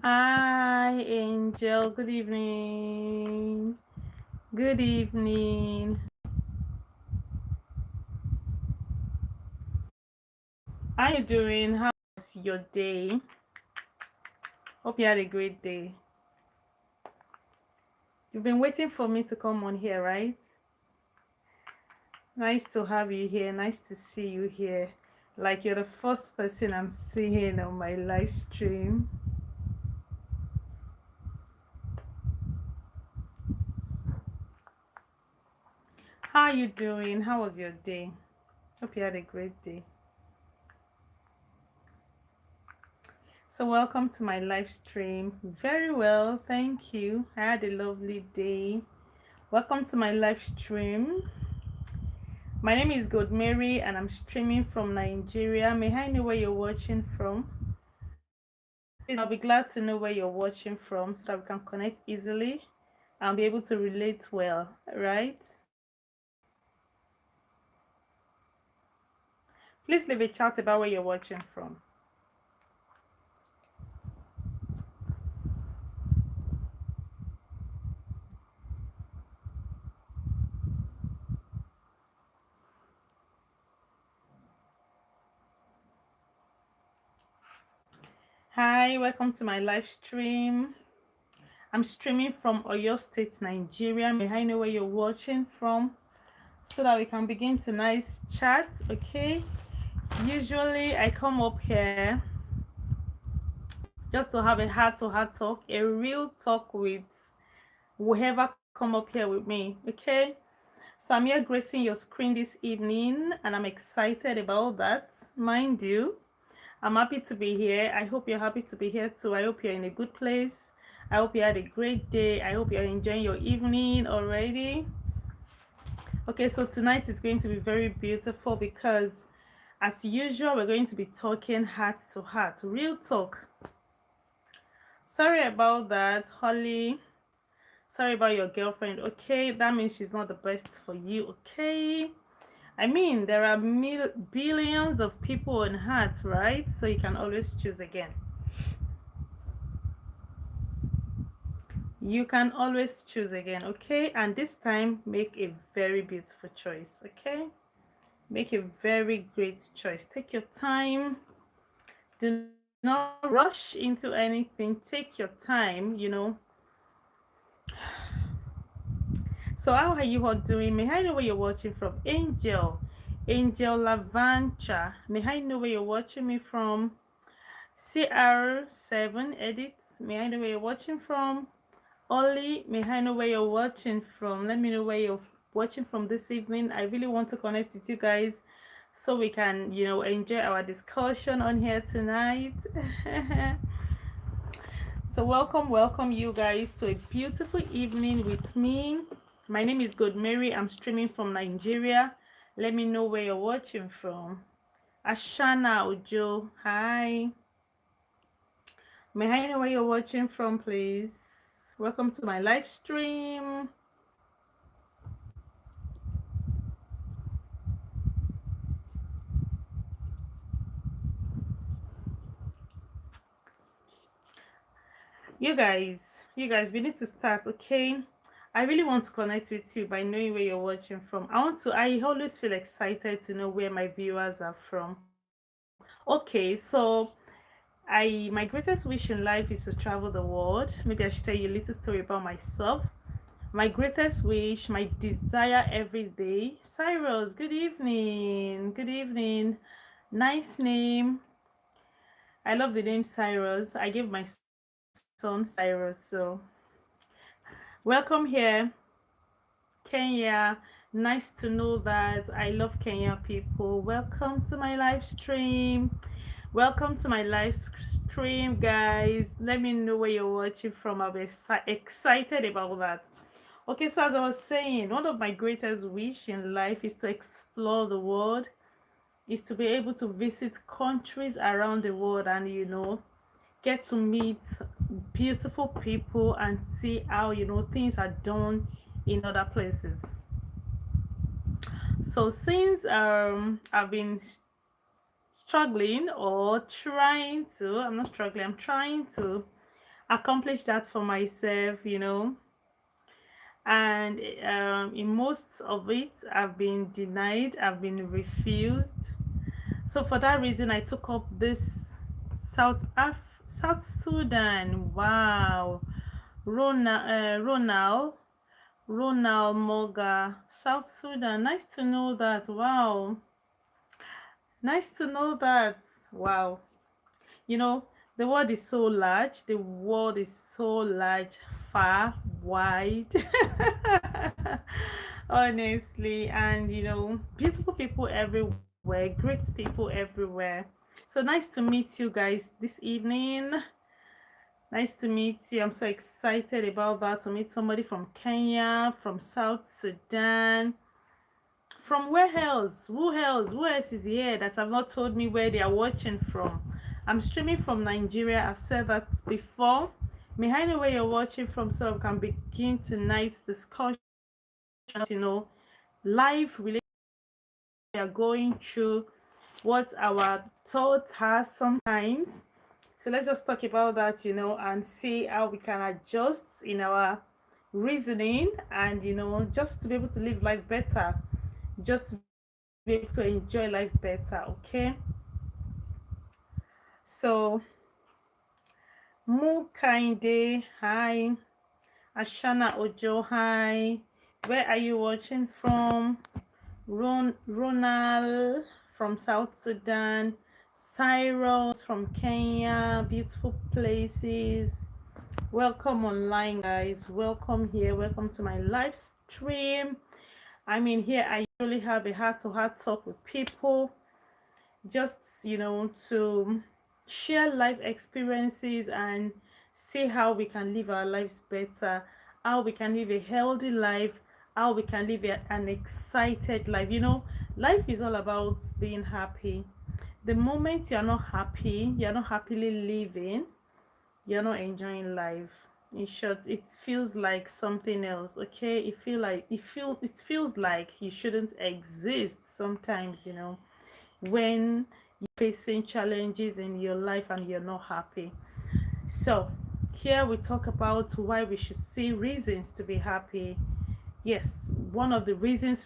Hi, Angel. Good evening. Good evening. How you doing? How was your day? Hope you had a great day. You've been waiting for me to come on here, right? Nice to have you here. Nice to see you here. Like you're the first person I'm seeing on my live stream. How you doing? How was your day? Hope you had a great day. So welcome to my live stream. Very well, thank you. I had a lovely day. Welcome to my live stream. My name is God Mary and I'm streaming from Nigeria. May I know where you're watching from? Please, I'll be glad to know where you're watching from so that we can connect easily and be able to relate well, right? Please leave a chat about where you're watching from. Hi, welcome to my live stream. I'm streaming from Oyo State, Nigeria. May I know where you're watching from so that we can begin tonight's chat, okay? Usually I come up here just to have a heart-to-heart talk, a real talk with whoever come up here with me, okay? So I'm here gracing your screen this evening and I'm excited about that, mind you. I'm happy to be here. I hope you're happy to be here too. I hope you're in a good place. I hope you had a great day. I hope you're enjoying your evening already. Okay, so tonight is going to be very beautiful because as usual, we're going to be talking heart to heart, real talk. Sorry about that, Holly. Sorry about your girlfriend. Okay, that means she's not the best for you. Okay, I mean, there are billions of people on heart, right? So you can always choose again. You can always choose again, okay? And this time, make a very beautiful choice, okay? Make a very great choice. Take your time. Do not rush into anything. Take your time. So how are you all doing? May I know where you're watching from? Angel Lavancha. May I know where you're watching me from? CR7 Edit. May I know where you're watching from? Ollie, may I know where you're watching from? Let me know where you're watching from this evening. I really want to connect with you guys so we can, enjoy our discussion on here tonight. So welcome you guys to a beautiful evening with me. My name is Good Mary. I'm streaming from Nigeria. Let me know where you're watching from. Ashana Ojo, hi. May I know where you're watching from, please? Welcome to my live stream. You guys, we need to start, okay? I really want to connect with you by knowing where you're watching from. I always feel excited to know where my viewers are from. Okay, so my greatest wish in life is to travel the world. Maybe I should tell you a little story about myself. My greatest wish, my desire every day. Cyrus, good evening. Good evening. Nice name. I love the name Cyrus. I gave my son Cyrus, so welcome here, Kenya. Nice to know that. I love Kenya people. Welcome to my live stream. Welcome to my live stream, guys. Let me know where you're watching from. I'll be excited about that. Okay, so as I was saying, one of my greatest wish in life is to explore the world, is to be able to visit countries around the world and get to meet beautiful people and see how things are done in other places. So since I've been struggling or trying to, I'm not struggling, I'm trying to accomplish that for myself, and in most of it I've been denied, I've been refused. So for that reason I took up this South Sudan. Wow. Ronald Moga, South Sudan. Nice to know that. Wow. Nice to know that. Wow. You know, the world is so large. The world is so large, far, wide. Honestly, and beautiful people everywhere, great people everywhere. So nice to meet you guys this evening. Nice to meet you. I'm so excited about that, to meet somebody from Kenya, from South Sudan, from where else? Who else? Who else is here that have not told me where they are watching from? I'm streaming from Nigeria. I've said that before. May I know where you're watching from so we can begin tonight's discussion, life related we are going through, what our thoughts are sometimes. So let's just talk about that, and see how we can adjust in our reasoning, and just to be able to live life better, just to be able to enjoy life better. Okay, so Mukinde, hi. Ashana Ojo, hi. Where are you watching from? Ronald from South Sudan, Cyrus from Kenya. Beautiful places. Welcome online, guys. Welcome here. Welcome to my live stream. I mean, here I usually have a heart-to-heart talk with people, just to share life experiences and see how we can live our lives better, how we can live a healthy life, how we can live an excited life. Life is all about being happy. The moment you're not happy, you're not happily living, you're not enjoying life. In short, it feels like something else. Okay, it feels like you shouldn't exist sometimes, when you're facing challenges in your life and you're not happy. So here we talk about why we should see reasons to be happy. Yes, one of the whys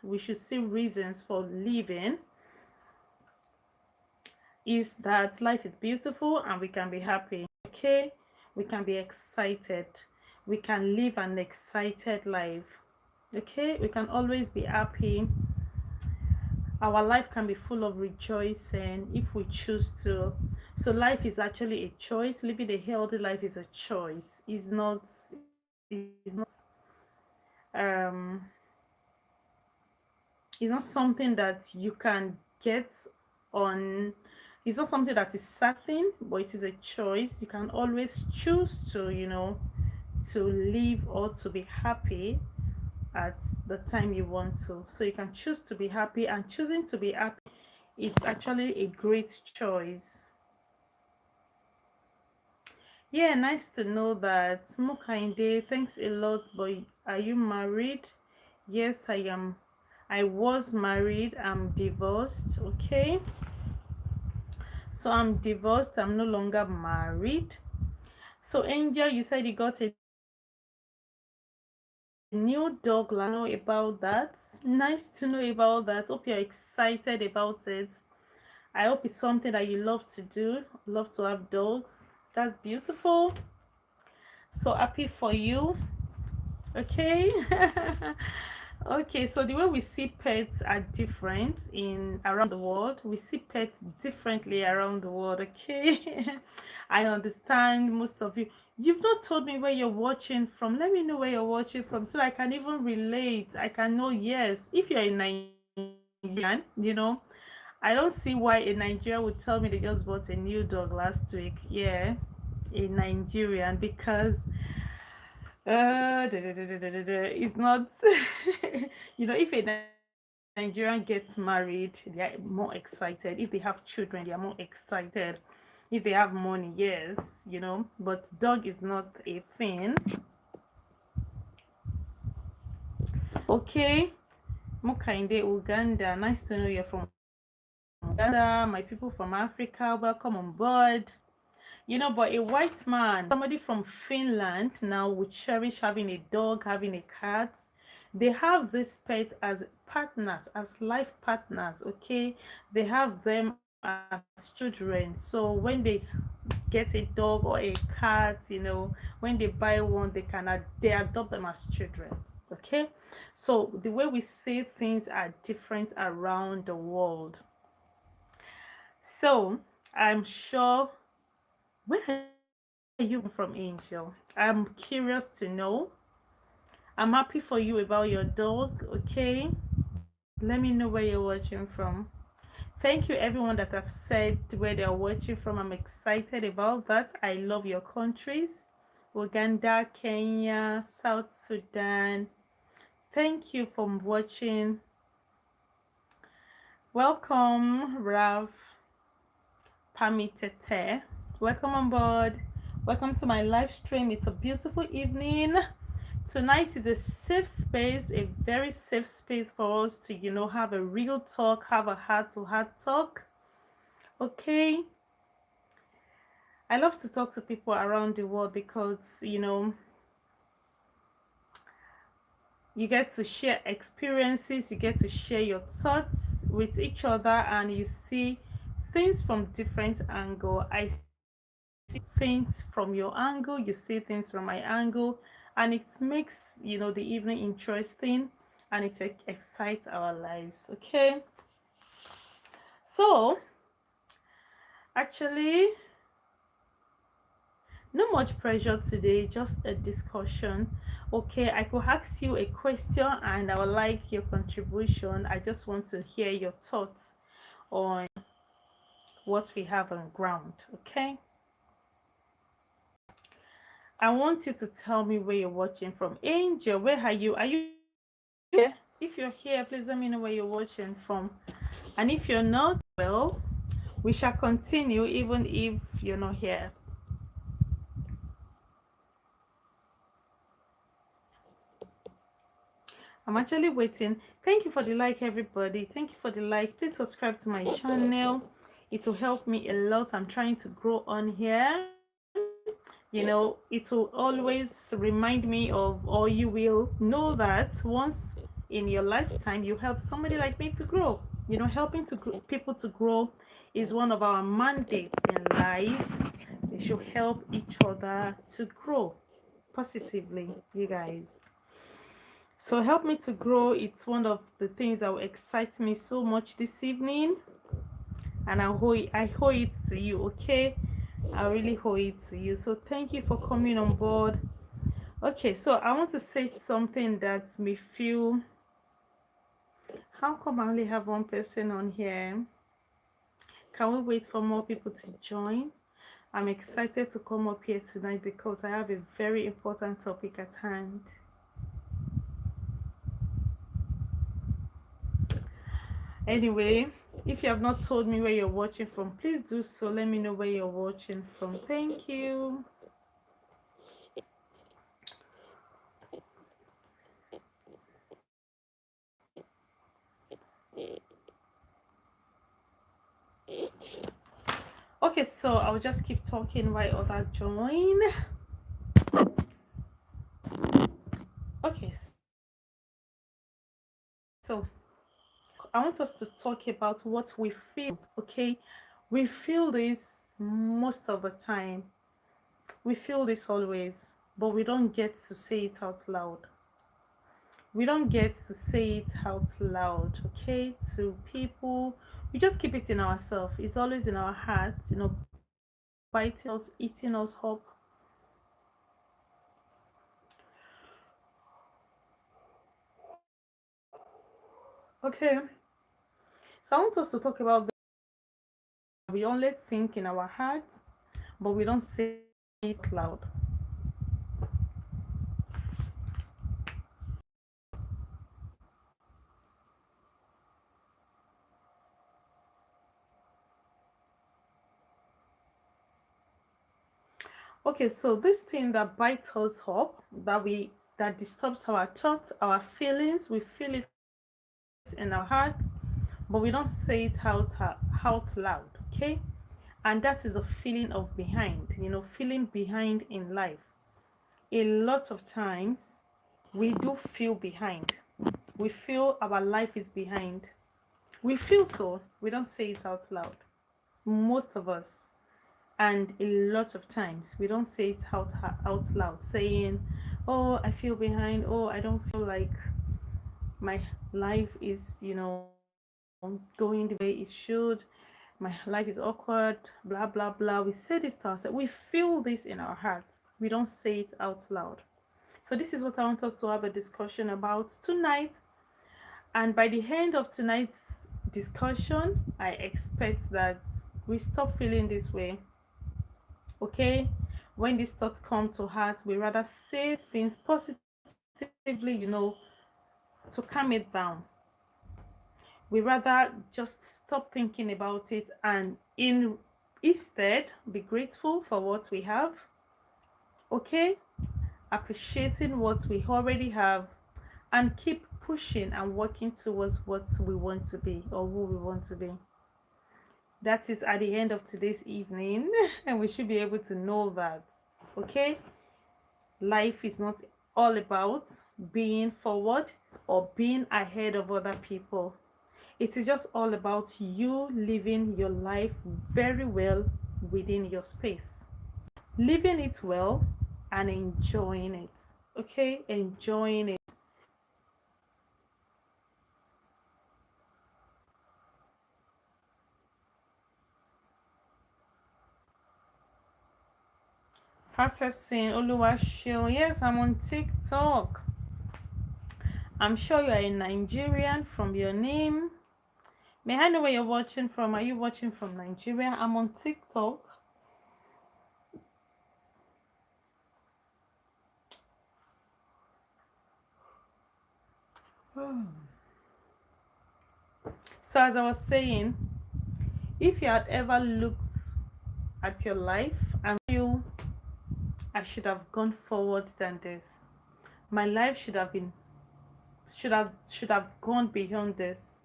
we should see reasons for living is that life is beautiful and we can be happy. Okay, we can be excited, we can live an excited life. Okay, we can always be happy. Our life can be full of rejoicing if we choose to. So life is actually a choice. Living a healthy life is a choice. Um it's not something that you can get on. It's not something that is certain, but it is a choice. You can always choose to, to live or to be happy at the time you want to. So you can choose to be happy, and choosing to be happy, it's actually a great choice. Yeah, nice to know that. Mukinde, thanks a lot. But are you married? Yes, I am. I was married. I'm divorced. Okay. So I'm divorced. I'm no longer married. So Angel, you said you got a new dog. Know about that. Nice to know about that. Hope you're excited about it. I hope it's something that you love to do. Love to have dogs. That's beautiful. So happy for you. Okay. Okay, so the way we see pets are different in around the world. We see pets differently around the world. Okay. I understand most of you. You've not told me where you're watching from. Let me know where you're watching from so I can even relate. I can know, yes, if you're a Nigerian, I don't see why a Nigerian would tell me they just bought a new dog last week. Yeah, a Nigerian, because it's not. If a Nigerian gets married, they are more excited. If they have children, they are more excited. If they have money, yes, but dog is not a thing. Okay, Mukinde, Uganda. Nice to know you're from Uganda. Uganda, my people from Africa, welcome on board. But a white man, somebody from Finland now would cherish having a dog, having a cat. They have this pet as partners, as life partners, okay? They have them as children. So when they get a dog or a cat, when they buy one, they adopt them as children, okay? So the way we see things are different around the world. So I'm sure, where are you from, Angel? I'm curious to know. I'm happy for you about your dog, okay? Let me know where you're watching from. Thank you, everyone that have said where they're watching from. I'm excited about that. I love your countries: Uganda, Kenya, South Sudan. Thank you for watching. Welcome, Rav Pamitete. Welcome on board. Welcome to my live stream. It's a beautiful evening. Tonight is a safe space, a very safe space for us to, have a real talk, have a heart-to-heart talk. Okay. I love to talk to people around the world because, you get to share experiences, you get to share your thoughts with each other, and you see things from different angle. I see things from your angle, you see things from my angle, and it makes, the evening interesting, and it excites our lives. Okay. So actually, no much pressure today, just a discussion. Okay, I could ask you a question and I would like your contribution. I just want to hear your thoughts on what we have on ground. Okay, I want you to tell me where you're watching from. Angel, where are you? Are you here? If you're here, please let me know where you're watching from. And if you're not, well, we shall continue even if you're not here. I'm actually waiting. Thank you for the like, everybody. Thank you for the like. Please subscribe to my channel. It will help me a lot. I'm trying to grow on here. It will always remind me of, or you will know that once in your lifetime you help somebody like me to grow. Helping people to grow is one of our mandates in life. We should help each other to grow positively, you guys. So help me to grow. It's one of the things that will excite me so much this evening, and I owe it to you. Okay, I really owe it to you. So thank you for coming on board. Okay, so I want to say something that may feel. How come I only have one person on here? Can we wait for more people to join? I'm excited to come up here tonight because I have a very important topic at hand. Anyway, if you have not told me where you're watching from, please do so. Let me know where you're watching from. Thank you. Okay, so I'll just keep talking while others join. Okay, so I want us to talk about what we feel. Okay, we feel this most of the time. We feel this always, but we don't get to say it out loud. We don't get to say it out loud, okay, to people. We just keep it in ourselves. It's always in our hearts, biting us, eating us up. Okay, so I want us to talk about that. We only think in our hearts, but we don't say it loud. Okay, so this thing that bites us up, that disturbs our thoughts, our feelings, we feel it in our hearts, but we don't say it out loud, okay? And that is a feeling of behind, feeling behind in life. A lot of times we do feel behind. We feel our life is behind. We feel so. We don't say it out loud. Most of us. And a lot of times we don't say it out loud, saying, "Oh, I feel behind. Oh, I don't feel like my life is, going the way it should. My life is awkward, blah blah blah." We say this to ourselves. We feel this in our hearts. We don't say it out loud. So this is what I want us to have a discussion about tonight. And by the end of tonight's discussion, I expect that we stop feeling this way. Okay? When these thoughts come to heart, we rather say things positively, to calm it down. We rather just stop thinking about it and instead be grateful for what we have. Okay? Appreciating what we already have and keep pushing and working towards what we want to be or who we want to be. That is at the end of today's evening, and we should be able to know that. Okay? Life is not all about being forward or being ahead of other people. It is just all about you living your life very well within your space. Living it well and enjoying it. Okay? Enjoying it. Processing Oluwaseun. Yes, I'm on TikTok. I'm sure you are a Nigerian from your name. May I know where you're watching from? Are you watching from Nigeria? I'm on TikTok. So, as I was saying, if you had ever looked at your life and feel I should have gone forward than this, my life should have gone beyond this,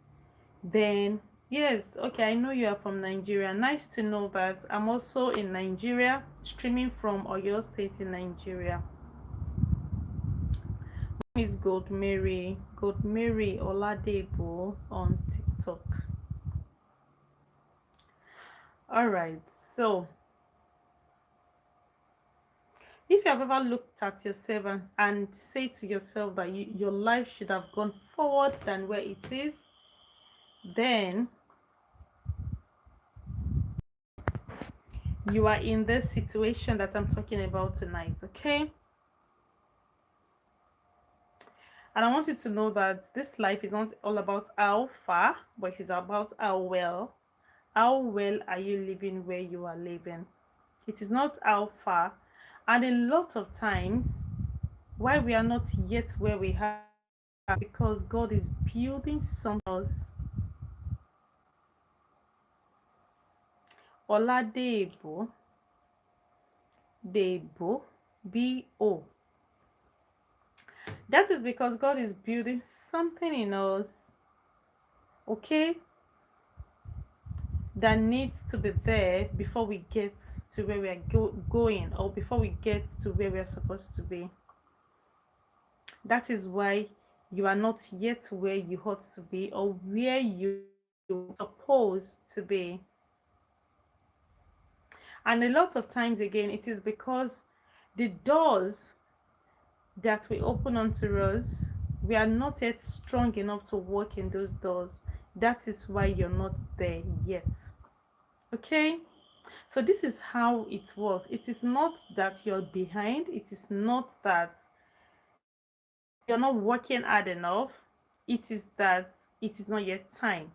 then yes, okay, I know you are from Nigeria. Nice to know that. I'm also in Nigeria, streaming from Oyo State in Nigeria. My name is Gold Mary Oladebo on TikTok. All right, so if you have ever looked at yourself and say to yourself that your life should have gone forward than where it is, then you are in this situation that I'm talking about tonight, okay? And I want you to know that this life is not all about how far, but it is about how well. How well are you living where you are living? It is not how far. And a lot of times, why we are not yet where we are, because God is building something else. Oladebo, Debo, B-O. That is because God is building something in us, okay, that needs to be there before we get to where we are going, or before we get to where we are supposed to be. That is why you are not yet where you ought to be or where you are supposed to be. And a lot of times, again, it is because the doors that we open onto us, we are not yet strong enough to walk in those doors. That is why you're not there yet. Okay? So this is how it works. It is not that you're behind, it is not that you're not working hard enough. It is that it is not yet time.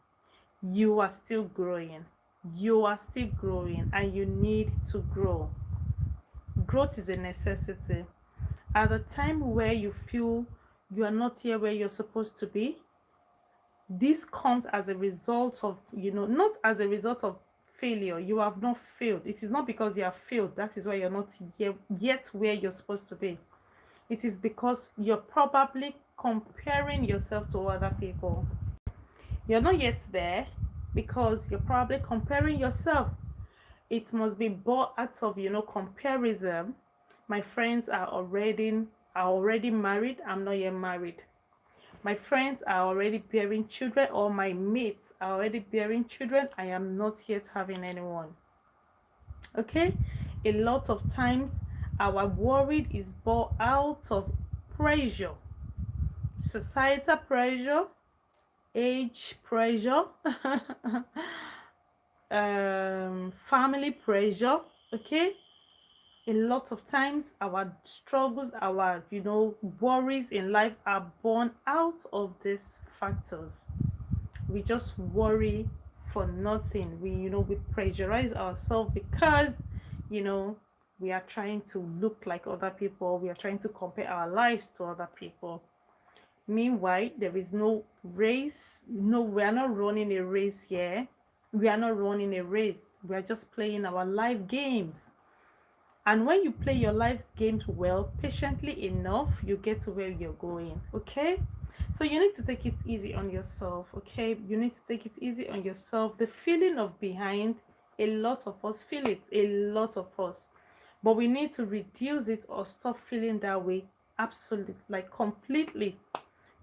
You are still growing. You are still growing and you need to grow. Growth is a necessity. At the time where you feel you are not here where you're supposed to be, this comes as a result of, not as a result of failure. You have not failed. It is not because you have failed. That is why you're not yet where you're supposed to be. It is because you're probably comparing yourself to other people. You're not yet there because you're probably comparing yourself. It must be bought out of, comparison. My friends are already married. I'm not yet married. My friends are already bearing children, or my mates are already bearing children. I am not yet having anyone. Okay? A lot of times our worry is born out of pressure, societal pressure, age pressure, family pressure. Okay? A lot of times our struggles, our worries in life are born out of these factors. We just worry for nothing. We pressurize ourselves because you know we are trying to look like other people. We are trying to compare our lives to other people. Meanwhile, there is no race. No, we are not running a race here. We are not running a race. We are just playing our life games. And when you play your life games well, patiently enough, you get to where you're going. Okay? So you need to take it easy on yourself. Okay? You need to take it easy on yourself. The feeling of behind, a lot of us feel it. A lot of us. But we need to reduce it or stop feeling that way. Absolutely. Like completely.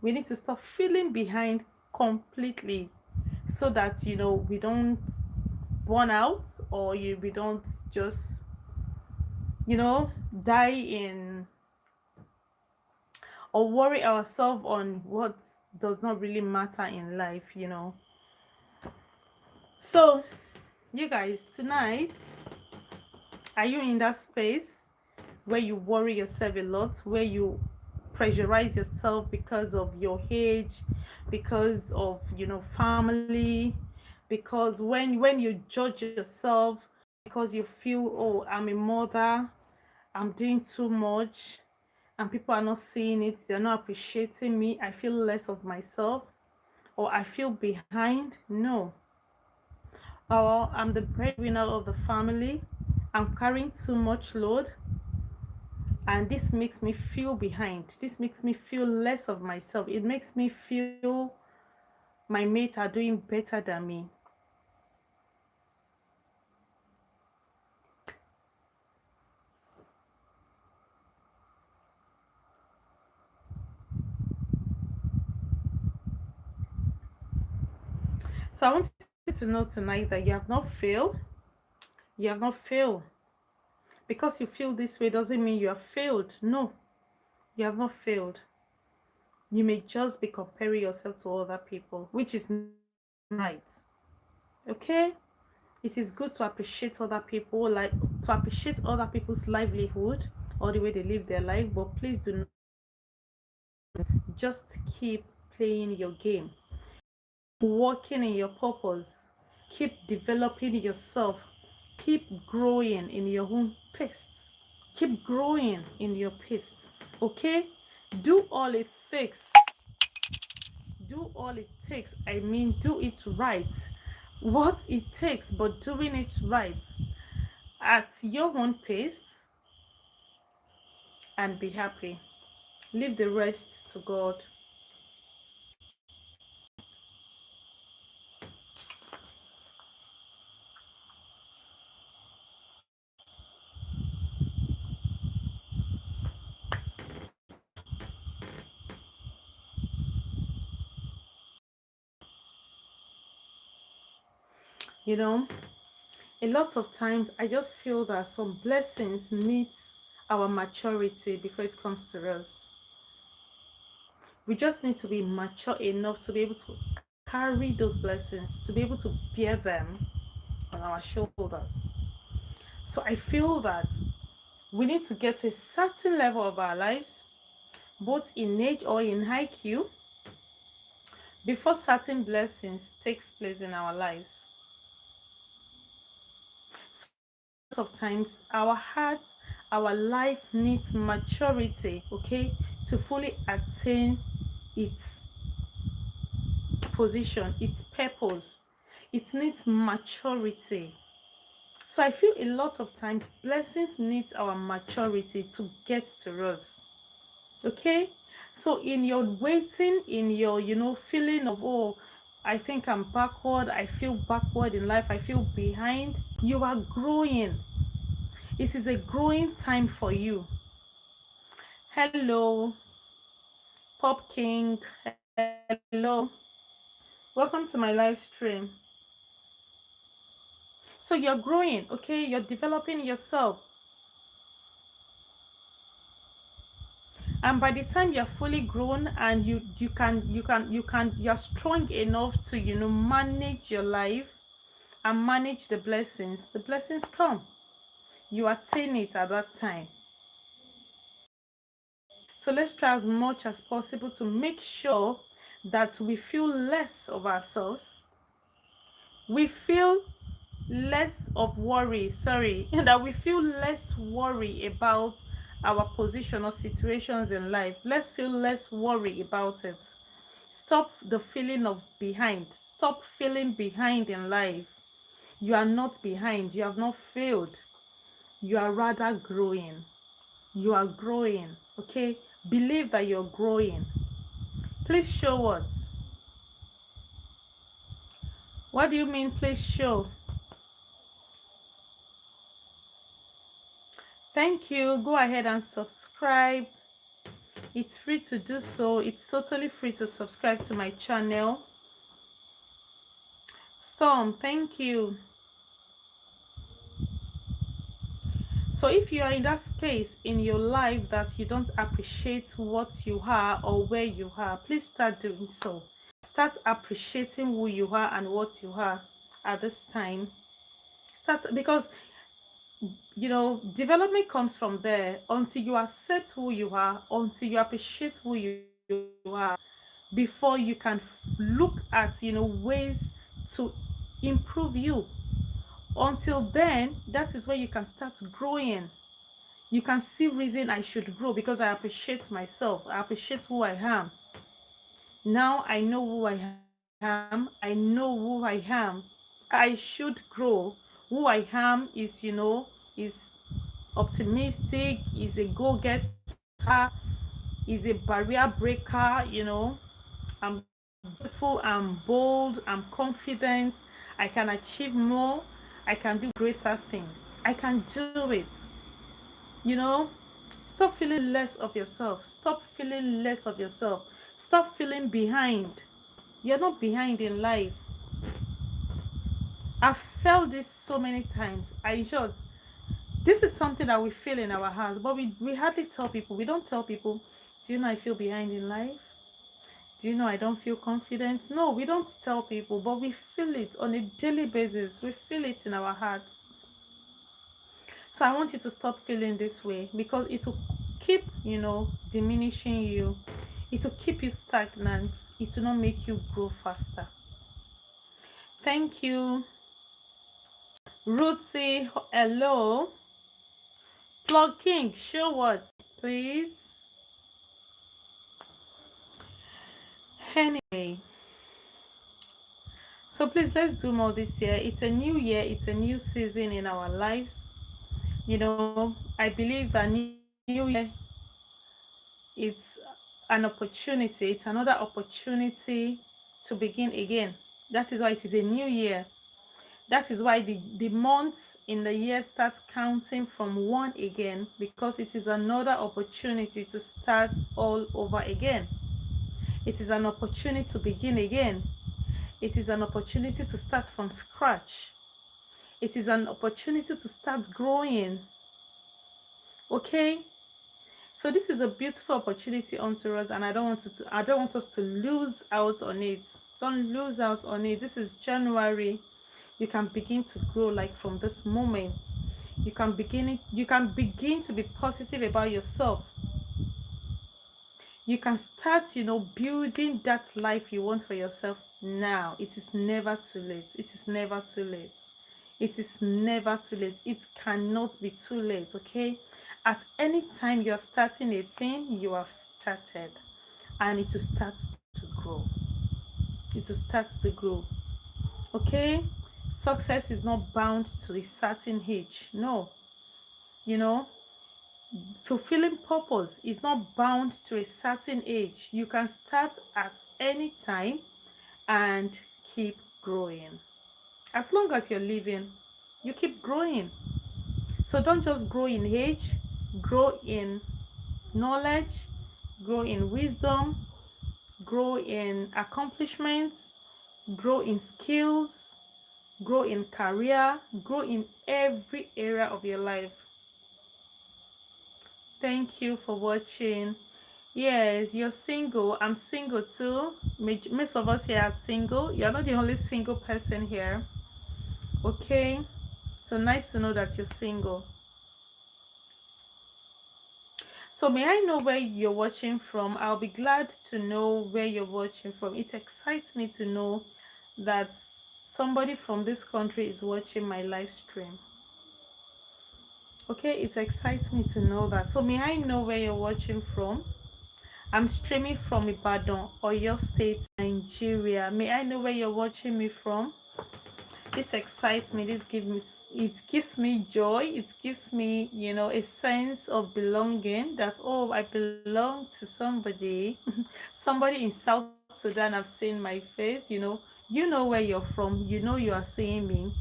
We need to stop feeling behind completely so that we don't burn out, or we don't just you know die in, or worry ourselves on what does not really matter in life. So you guys, tonight, are you in that space where you worry yourself a lot, where you pressurize yourself because of your age, because of family, because when you judge yourself, because you feel, oh, I'm a mother, I'm doing too much, and people are not seeing it, they're not appreciating me, I feel less of myself, or I feel behind? No. Or I'm the breadwinner of the family, I'm carrying too much load, and this makes me feel behind. This makes me feel less of myself. It makes me feel my mates are doing better than me. So I want you to know tonight that you have not failed. You have not failed. Because you feel this way doesn't mean you have failed. No, you have not failed. You may just be comparing yourself to other people, which is not right. Okay? It is good to appreciate other people, like to appreciate other people's livelihood or the way they live their life, but please do not just keep playing your game. Working in your purpose. Keep developing yourself. Keep growing in your own pace. Keep growing in your pace. Okay? Do all it takes. Do all it takes. I mean, do it right. What it takes, but doing it right at your own pace, and be happy. Leave the rest to God. You know, a lot of times I just feel that some blessings needs our maturity before it comes to us. We just need to be mature enough to be able to carry those blessings, to be able to bear them on our shoulders. So I feel that we need to get to a certain level of our lives, both in age or in IQ, before certain blessings takes place in our lives. So a lot of times our hearts, our life needs maturity, okay, to fully attain its position, its purpose. It needs maturity. So I feel a lot of times blessings need our maturity to get to us. Okay? So in your waiting, in your feeling of, oh, I think I'm backward, I feel backward in life, I feel behind. You are growing. It is a growing time for you. Hello, Pop King. Hello. Welcome to my live stream. So you're growing, okay? You're developing yourself. And by the time you're fully grown and you're strong enough to, manage your life and manage the blessings come. You attain it at that time. So let's try as much as possible to make sure that we feel less of ourselves. We feel less of worry, sorry, that we feel less worry about our position or situations in life. Let's feel less worry about it. Stop the feeling of behind. Stop feeling behind in life. You are not behind. You have not failed. You are rather growing. You are growing. Okay? Believe that you're growing. Please show what? What do you mean, please show? Thank you. Go ahead and subscribe. It's free to do so. It's totally free to subscribe to my channel. Storm, thank you. So if you are in that space in your life that you don't appreciate what you are or where you are, please start doing so. Start appreciating who you are and what you are at this time. Start, because development comes from there. Until you accept who you are, until you appreciate who you are, before you can look at ways to improve you. Until then, that is where you can start growing. You can see reason I should grow because I appreciate myself. I appreciate who I am. Now I know who I am. I know who I am. I should grow. Who I am is optimistic, is a go-getter, is a barrier breaker. I'm beautiful, I'm bold, I'm confident. I can achieve more. I can do greater things. I can do it. You know, stop feeling less of yourself. Stop feeling less of yourself. Stop feeling behind. You're not behind in life. I've felt this so many times. I short. This is something that we feel in our hearts, but we hardly tell people. We don't tell people, do you know I feel behind in life? Do you know I don't feel confident? No, we don't tell people, but we feel it on a daily basis. We feel it in our hearts. So I want you to stop feeling this way because it will keep, diminishing you. It will keep you stagnant. It will not make you grow faster. Thank you. Ruthie, hello. Plug King, show what, please. Anyway, so please let's do more this year. It's a new year, it's a new season in our lives. I believe that new year, it's an opportunity, it's another opportunity to begin again. That is why it is a new year. That is why the months in the year start counting from one again, because it is another opportunity to start all over again. It is an opportunity to begin again. It is an opportunity to start from scratch. It is an opportunity to start growing. Okay? So this is a beautiful opportunity unto us, and I don't want us to lose out on it. Don't lose out on it. This is January. You can begin to grow like from this moment. You can begin to be positive about yourself. You can start, building that life you want for yourself now. It is never too late. It is never too late. It is never too late. It cannot be too late, okay? At any time you're starting a thing, you have started. And it will start to grow. It will start to grow. Okay? Success is not bound to a certain age. No. You know, fulfilling purpose is not bound to a certain age. You can start at any time and keep growing. As long as you're living, you keep growing. So don't just grow in age, grow in knowledge, grow in wisdom, grow in accomplishments, grow in skills, grow in career, grow in every area of your life. Thank you for watching. Yes, you're single. I'm single too. Most of us here are single. You're not the only single person here. Okay? So nice to know that you're single. So may I know where you're watching from? I'll be glad to know where you're watching from. It excites me to know that somebody from this country is watching my live stream. Okay, it excites me to know that. So may I know where you're watching from? I'm streaming from Ibadan, Oyo State, Nigeria. May I know where you're watching me from? This excites me. It gives me joy. It gives me, a sense of belonging, that oh, I belong to somebody. Somebody in South Sudan. I've seen my face. You know where you're from. You know you are seeing me,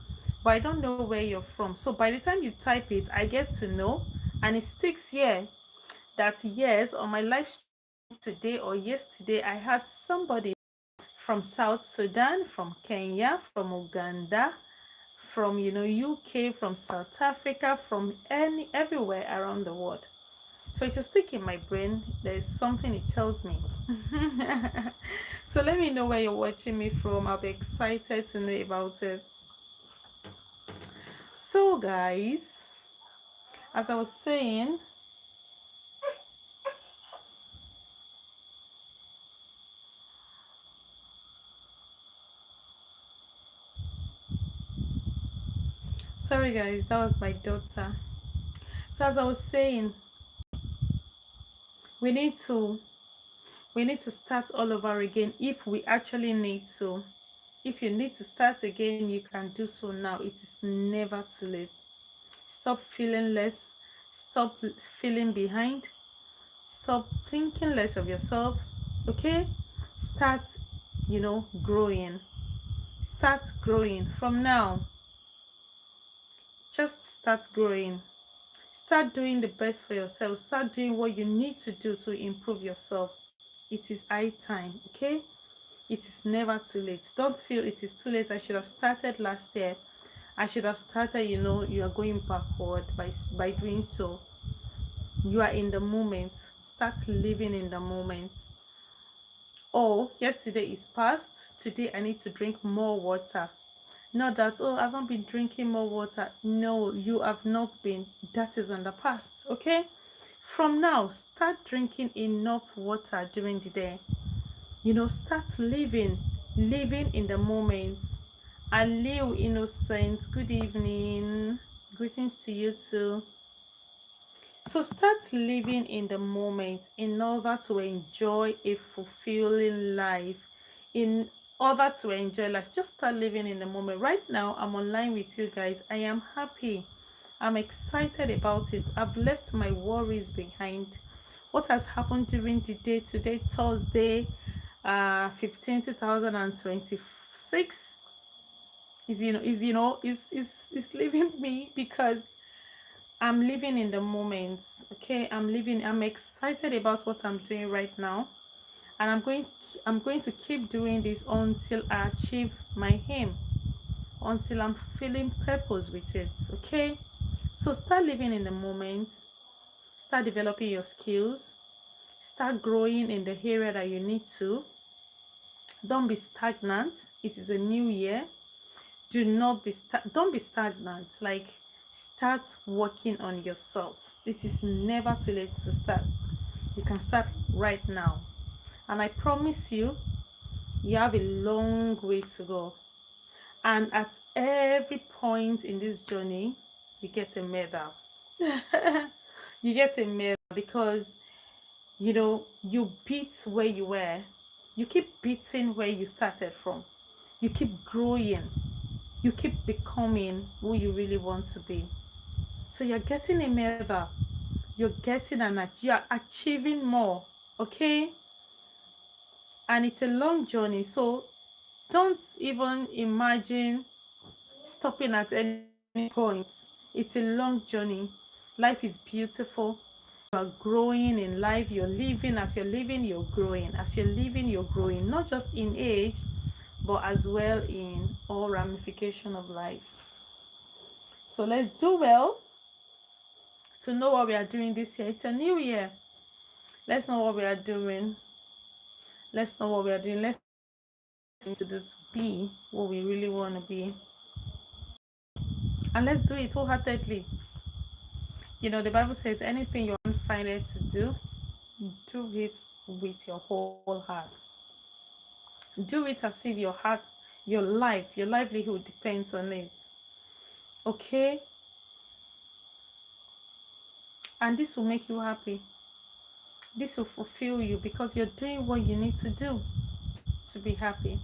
but I don't know where you're from. So by the time you type it, I get to know, and it sticks here that yes, on my live stream today or yesterday, I had somebody from South Sudan, from Kenya, from Uganda, from UK, from South Africa, from everywhere around the world. So it will stick in my brain. There's something it tells me. So let me know where you're watching me from. I'll be excited to know about it. So guys, as I was saying, sorry guys, that was my daughter. So as I was saying, we need to we need to start all over again if we actually need to. If you need to start again, you can do so now. It is never too late. Stop feeling less. Stop feeling behind. Stop thinking less of yourself. Okay? Start, growing. Start growing from now. Just start growing. Start doing the best for yourself. Start doing what you need to do to improve yourself. It is high time. Okay? It is never too late. Don't feel it is too late. I should have started last year. I should have started. You are going backward by doing so. You are in the moment. Start living in the moment. Oh, yesterday is past. Today I need to drink more water. Not that, oh, I haven't been drinking more water. No, you have not been. That is in the past. Okay? From now, start drinking enough water during the day. Start living in the moment. Aliu Innocent, good evening. Greetings to you too. So start living in the moment in order to enjoy a fulfilling life. In order to enjoy life, just start living in the moment. Right now, I'm online with you guys. I am happy. I'm excited about it. I've left my worries behind. What has happened during the day today, Thursday, 15 2026, is leaving me because I'm living in the moment. Okay, I'm excited about what I'm doing right now, and I'm going to keep doing this until I achieve my aim, until I'm feeling purpose with it. Okay, so start living in the moment, start developing your skills, start growing in the area that you need to. Don't be stagnant. It is a new year. Don't be stagnant. Like, start working on yourself. It is never too late to start. You can start right now, and I promise you, you have a long way to go. And at every point in this journey, you get a medal. You get a medal because you beat where you were. You keep beating where you started from. You keep growing. You keep becoming who you really want to be. So you're getting a medal. You're achieving more. Okay? And it's a long journey. So Don't even imagine stopping at any point. It's a long journey. Life is beautiful. You are growing in life. You're living. As you're living, you're growing. As you're living, you're growing. Not just in age, but as well in all ramification of life. So let's do well to know what we are doing this year. It's a new year. Let's know what we are doing. Let's know what we are doing. Let's to do to be what we really want to be. And let's do it wholeheartedly. The Bible says anything you want to find it to do it with your whole heart. Do it as if your heart, your life, your livelihood depends on it. Okay? And this will make you happy. This will fulfill you because you're doing what you need to do to be happy.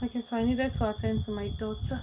Okay, so I needed to attend to my daughter.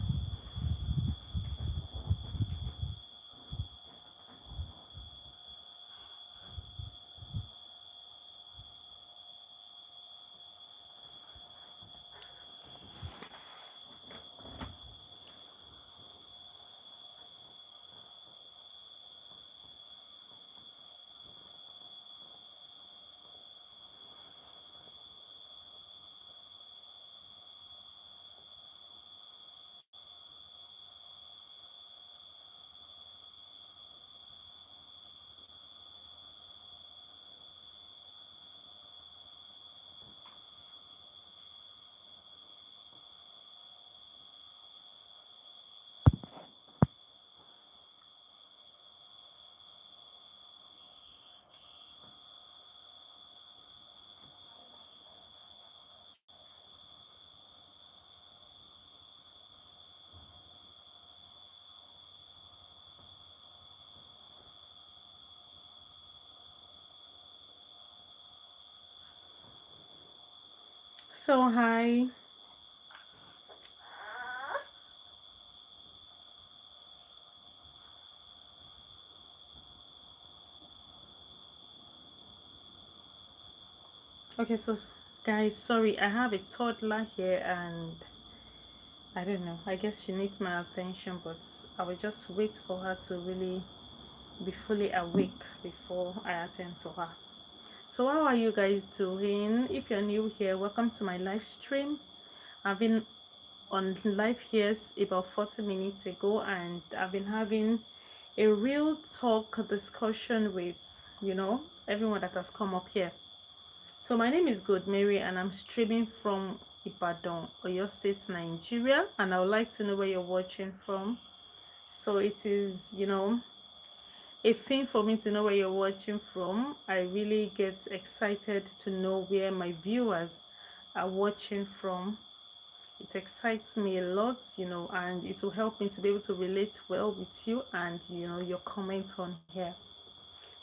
So hi. Okay, so guys, sorry, I have a toddler here and I don't know. I guess she needs my attention, but I will just wait for her to really be fully awake before I attend to her. So how are you guys doing? If you're new here, welcome to my live stream. I've been on live here about 40 minutes ago, and I've been having a real talk discussion with everyone that has come up here. So my name is Good Mary and I'm streaming from Ibadan, Oyo State, Nigeria, and I would like to know where you're watching from. So it is, a thing for me to know where you're watching from. I really get excited to know where my viewers are watching from. It excites me a lot, and it will help me to be able to relate well with you and your comment on here.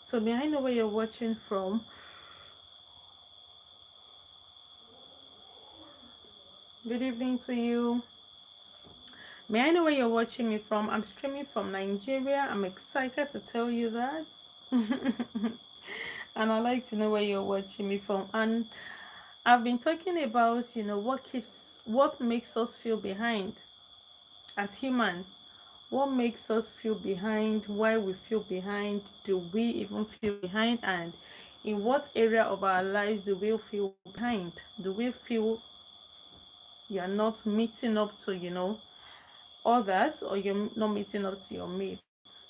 So may I know where you're watching from? Good evening to you. May I know where you're watching me from? I'm streaming from Nigeria. I'm excited to tell you that. And I'd like to know where you're watching me from. And I've been talking about, what makes us feel behind as human. What makes us feel behind? Why we feel behind? Do we even feel behind? And in what area of our lives do we feel behind? Do we feel you're not meeting up to, others, or you're not meeting up to your mates?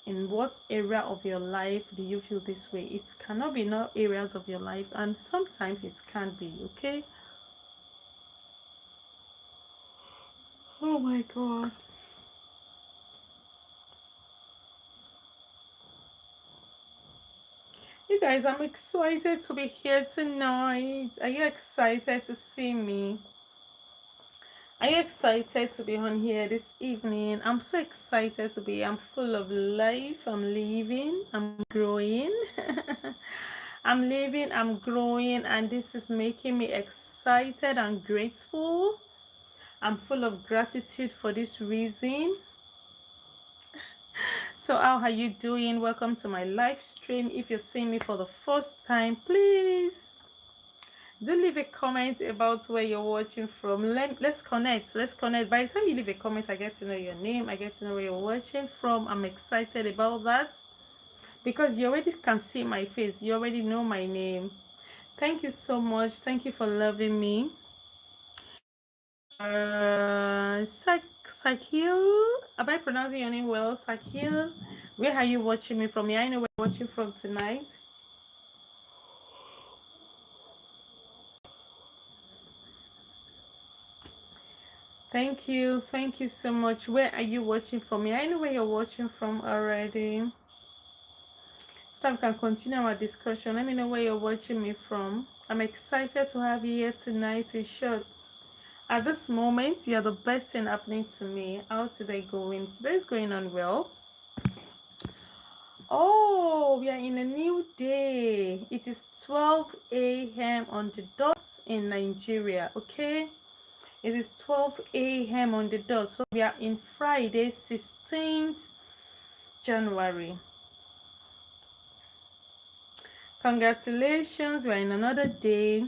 In what area of your life do you feel this way? It cannot be in all areas of your life, and sometimes it can be, okay? Oh my god. You guys, I'm excited to be here tonight. Are you excited to see me? Are you excited to be on here this evening? I'm so excited to be. I'm full of life. I'm living. I'm growing. I'm living. I'm growing. And this is making me excited and grateful. I'm full of gratitude for this reason. So how are you doing? Welcome to my live stream. If you're seeing me for the first time, please do leave a comment about where you're watching from. Let's connect. Let's connect. By the time you leave a comment, I get to know your name. I get to know where you're watching from. I'm excited about that because you already can see my face. You already know my name. Thank you so much. Thank you for loving me. Sakil, am I pronouncing your name well? Sakil, where are you watching me from? Yeah, I know where you're watching from tonight. Thank you so much. Where are you watching from? Yeah, I know where you're watching from already. So we can continue our discussion. Let me know where you're watching me from. I'm excited to have you here tonight. In short, at this moment, you're the best thing happening to me. How today going? Today's going on well. Oh, we are in a new day. It is 12 a.m. on the dot in Nigeria, okay? It is 12 a.m. on the dot. So we are in Friday, 16th January. Congratulations, we are in another day.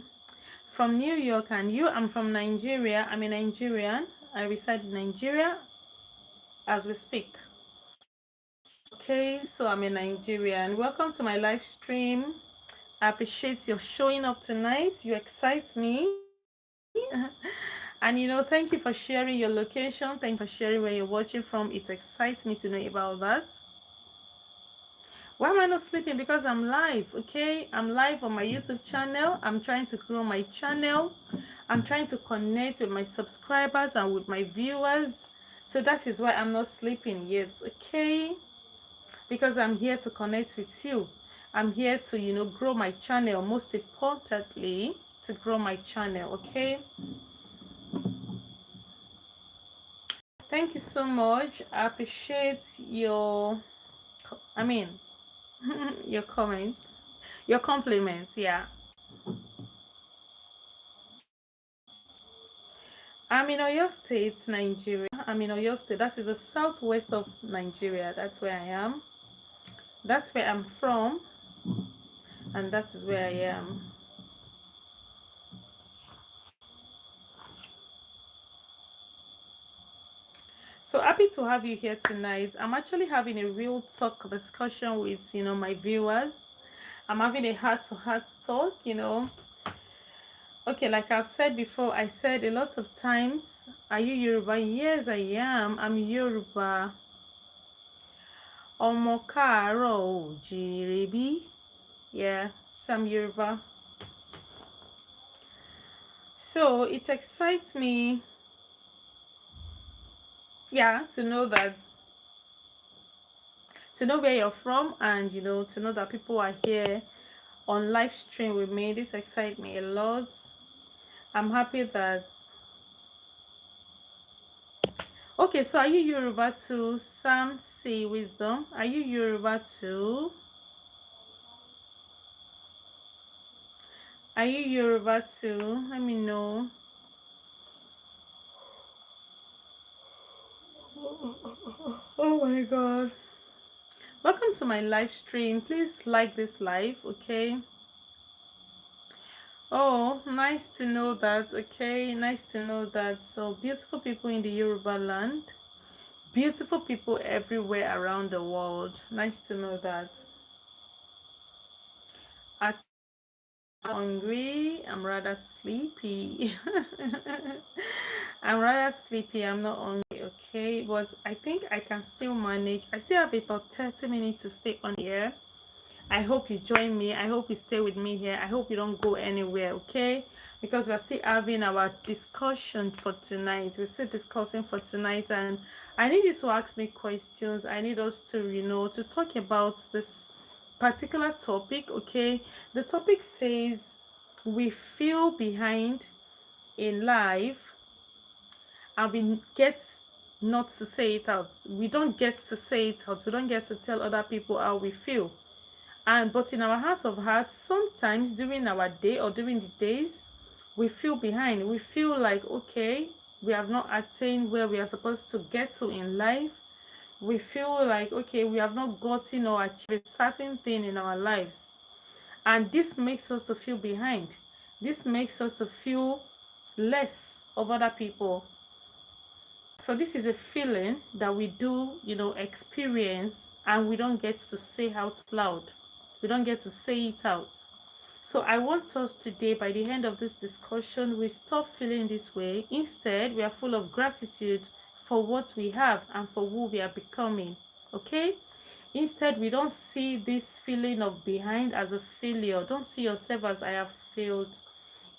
From New York, and you, I'm from Nigeria. I'm a Nigerian. I reside in Nigeria as we speak. Okay, so I'm a Nigerian. Welcome to my live stream. I appreciate your showing up tonight. You excite me. And thank you for sharing your location. Thank you for sharing where you're watching from. It excites me to know about that. Why am I not sleeping? Because I'm live, okay? I'm live on my YouTube channel. I'm trying to grow my channel. I'm trying to connect with my subscribers and with my viewers. So that is why I'm not sleeping yet, okay? Because I'm here to connect with you. I'm here to, grow my channel. Most importantly, to grow my channel, okay? Thank you so much. I appreciate your, your comments, your compliments, yeah. I'm in Oyo State, Nigeria. I'm in Oyo State. That is the southwest of Nigeria. That's where I am. That's where I'm from, and that is where I am. So happy to have you here tonight. I'm actually having a real talk discussion with, my viewers. I'm having a heart-to-heart talk. Okay, like I've said before, I said a lot of times, are you Yoruba? Yes, I am. I'm Yoruba. Ọmọ káàárọ̀ oòjíire bí? Yeah, so I'm Yoruba. So it excites me, yeah, to know where you're from, and to know that people are here on live stream with me. This excites me a lot. I'm happy that. Okay, so are you Yoruba too? Sam C Wisdom, are you Yoruba too? Are you Yoruba too? Let me know. Oh my god. Welcome to my live stream. Please like this live, okay? Oh, nice to know that. Okay, nice to know that. So, beautiful people in the Yoruba land, beautiful people everywhere around the world. Nice to know that. I'm hungry. I'm rather sleepy. I'm rather sleepy. I'm not hungry, okay? But I think I can still manage. I still have about 30 minutes to stay on here. I hope you join me. I hope you stay with me here. I hope you don't go anywhere, okay? Because we're still having our discussion for tonight. We're still discussing for tonight, and I need you to ask me questions. I need us to, to talk about this particular topic, okay? The topic says we feel behind in life and we get not to say it out. We don't get to say it out. We don't get to tell other people how we feel. And but in our heart of hearts, sometimes during our day or during the days, we feel behind. We feel like, okay, we have not attained where we are supposed to get to in life. We feel like, okay, we have not gotten or achieved a certain thing in our lives. And this makes us to feel behind. This makes us to feel less of other people. So this is a feeling that we do, experience, and we don't get to say out loud. We don't get to say it out. So I want us today, by the end of this discussion, we stop feeling this way. Instead, we are full of gratitude for what we have and for who we are becoming. Okay? Instead, we don't see this feeling of behind as a failure. Don't see yourself as I have failed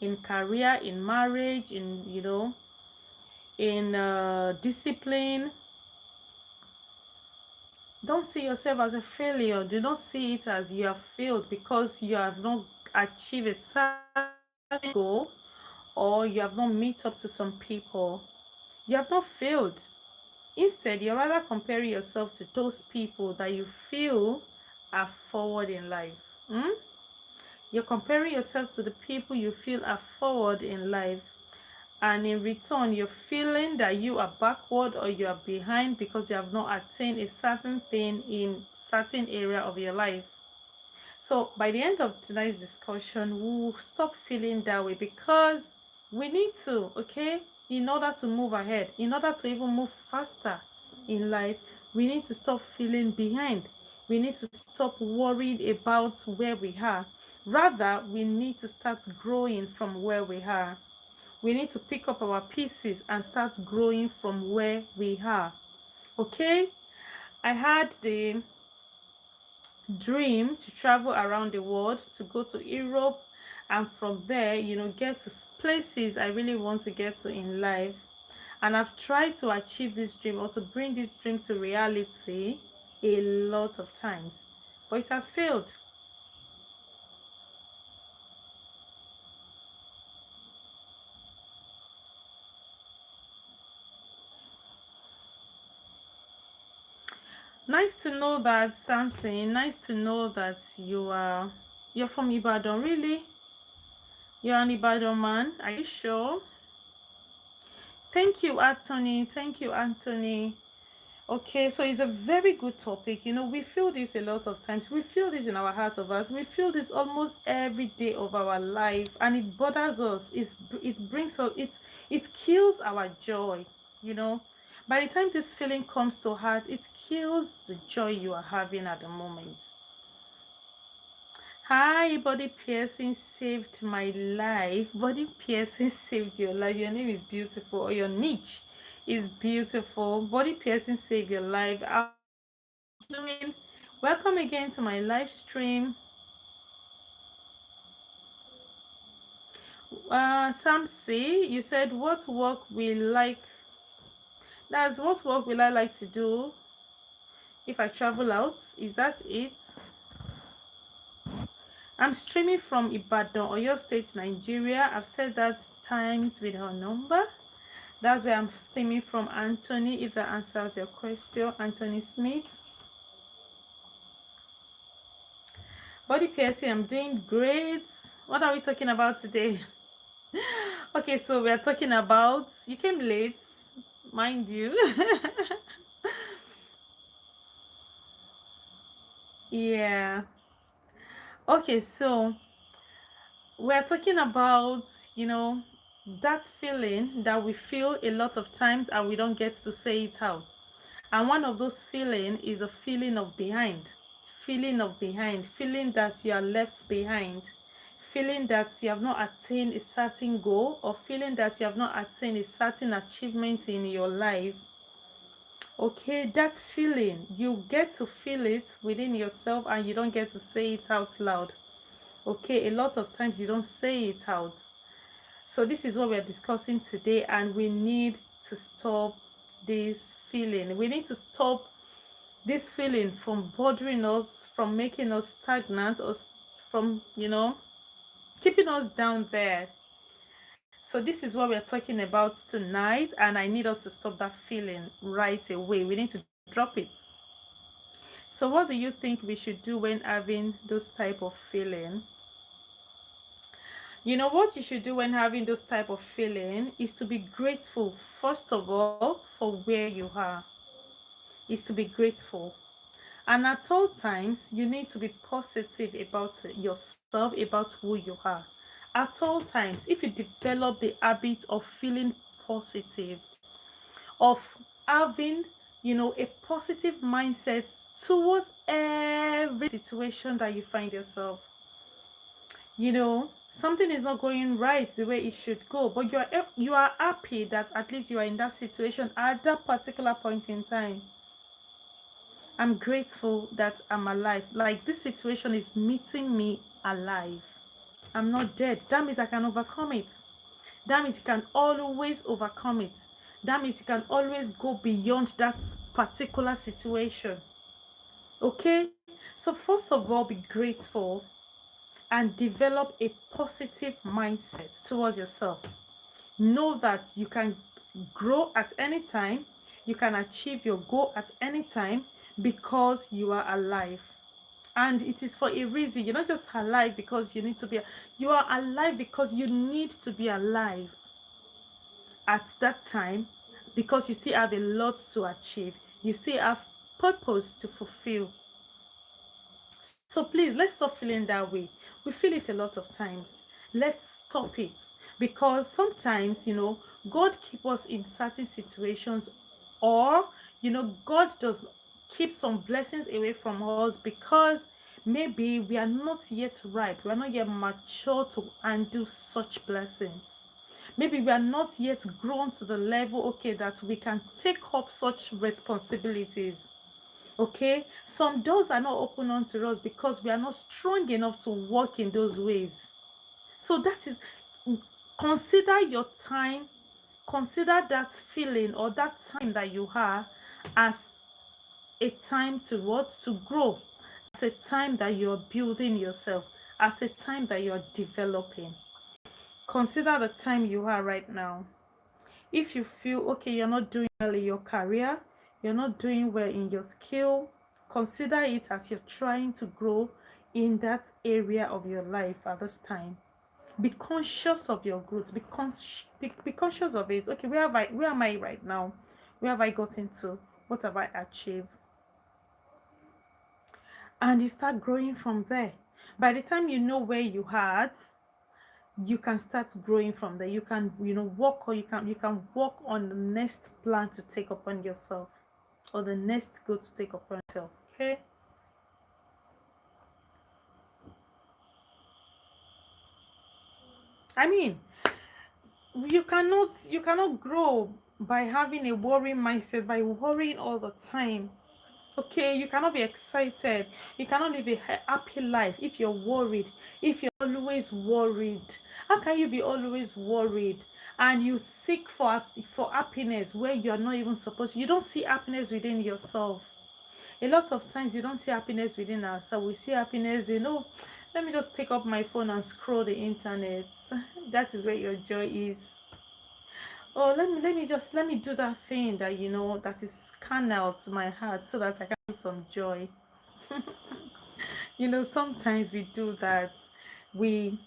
in career, in marriage, in discipline. Don't see yourself as a failure. Do not see it as you have failed because you have not achieved a certain goal or you have not met up to some people. You have not failed. Instead, you're rather comparing yourself to those people that you feel are forward in life. Hmm? You're comparing yourself to the people you feel are forward in life, and in return you're feeling that you are backward or you are behind because you have not attained a certain thing in certain area of your life. So by the end of tonight's discussion, we'll stop feeling that way because we need to, okay, in order to move ahead, in order to even move faster in life, we need to stop feeling behind. We need to stop worrying about where we are. Rather, we need to start growing from where we are. We need to pick up our pieces and start growing from where we are. Okay? I had the dream to travel around the world, to go to Europe, and from there, get to places I really want to get to in life. And I've tried to achieve this dream or to bring this dream to reality a lot of times, but it has failed. Nice to know that, Samson. Nice to know that you're from Ibadan. Really? You're an Ibadan man? Are you sure? Thank you, Anthony. Thank you, Anthony. Okay, so it's a very good topic. We feel this a lot of times. We feel this in our heart of hearts. We feel this almost every day of our life, and it bothers us. It brings us. It kills our joy. You know, by the time this feeling comes to heart, it kills the joy you are having at the moment. Hi, body piercing saved my life. Body piercing saved your life. Your name is beautiful, or your niche is beautiful. Body piercing saved your life. How you doing? Welcome again to my live stream. Sam C, you said what work will like. That's what work will I like to do if I travel out? Is that it? I'm streaming from Ibadan, Oyo State, Nigeria. I've said that times with her number. That's where I'm streaming from, Anthony, if that answers your question. Anthony Smith. Body piercing, I'm doing great. What are we talking about today? Okay, so we're talking about, you came late, mind you. Yeah. Okay, so we're talking about, you know, that feeling that we feel a lot of times and we don't get to say it out. And one of those feeling is a feeling of behind. Feeling that you are left behind, feeling that you have not attained a certain goal, or feeling that you have not attained a certain achievement in your life. Okay, that feeling, you get to feel it within yourself and you don't get to say it out loud. Okay, a lot of times you don't say it out. So this is what we're discussing today, and we need to stop this feeling. We need to stop this feeling from bothering us, from making us stagnant, or from, keeping us down there. So this is what we're talking about tonight, and I need us to stop that feeling right away. We need to drop it. So what do you think we should do when having those type of feeling? You know what you should do when having those type of feeling is to be grateful, first of all, for where you are. Is to be grateful. And at all times, you need to be positive about yourself, about who you are. At all times, if you develop the habit of feeling positive, of having, a positive mindset towards every situation that you find yourself, something is not going right the way it should go, but you are happy that at least you are in that situation at that particular point in time. I'm grateful that I'm alive. Like, this situation is meeting me alive. I'm not dead. That means I can overcome it. That means you can always overcome it. That means you can always go beyond that particular situation. Okay? So, first of all, be grateful and develop a positive mindset towards yourself. Know that you can grow at any time, you can achieve your goal at any time because you are alive. And it is for a reason. You're not just alive because you need to be, you are alive because you need to be alive at that time, because you still have a lot to achieve, you still have purpose to fulfill. So please, let's stop feeling that way. We feel it a lot of times. Let's stop it, because sometimes, God keep us in certain situations, or God does keep some blessings away from us because maybe we are not yet ripe, we are not yet mature to undo such blessings. Maybe we are not yet grown to the level, okay, that we can take up such responsibilities. Okay, some doors are not open unto us because we are not strong enough to walk in those ways. So that is, consider your time, consider that feeling or that time that you have as a time to what? To grow, as a time that you're building yourself, as a time that you're developing. Consider the time you are right now. If you feel okay, you're not doing well in your career, you're not doing well in your skill, consider it as you're trying to grow in that area of your life at this time. Be conscious of your growth. Be conscious of it. Okay, where am I right now? Where have I gotten to? What have I achieved? And you start growing from there. By the time you know where you are at, you can start growing from there. You can, work, or you can work on the next plan to take upon yourself, or the next goal to take upon yourself. Okay. I mean, you cannot grow by having a worrying mindset, by worrying all the time. Okay, you cannot be excited, you cannot live a happy life if you're worried, if you're always worried. How can you be always worried and you seek for happiness where you're not even supposed to? You don't see happiness within yourself. A lot of times you don't see happiness within ourselves. We see happiness, let me just pick up my phone and scroll the internet. That is where your joy is. Oh, let me do that thing that, that is carnal to my heart, so that I can have some joy. Sometimes we do that. We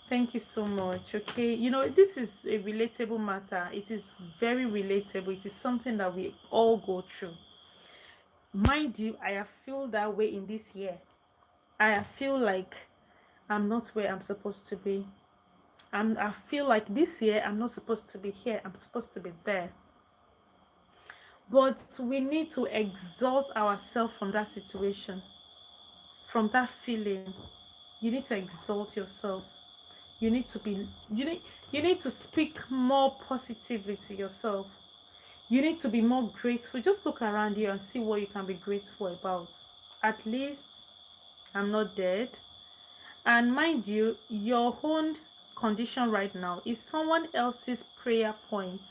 Thank you so much. Okay, this is a relatable matter. It is very relatable. It is something that we all go through. Mind you, I have felt that way in this year. I feel like I'm not where I'm supposed to be. I feel like this year I'm not supposed to be here. I'm supposed to be there. But we need to exalt ourselves from that situation, from that feeling. You need to exalt yourself. You need to be you need to speak more positively to yourself. You need to be more grateful. Just look around you and see what you can be grateful about. At least I'm not dead. And mind you, your own condition right now is someone else's prayer point.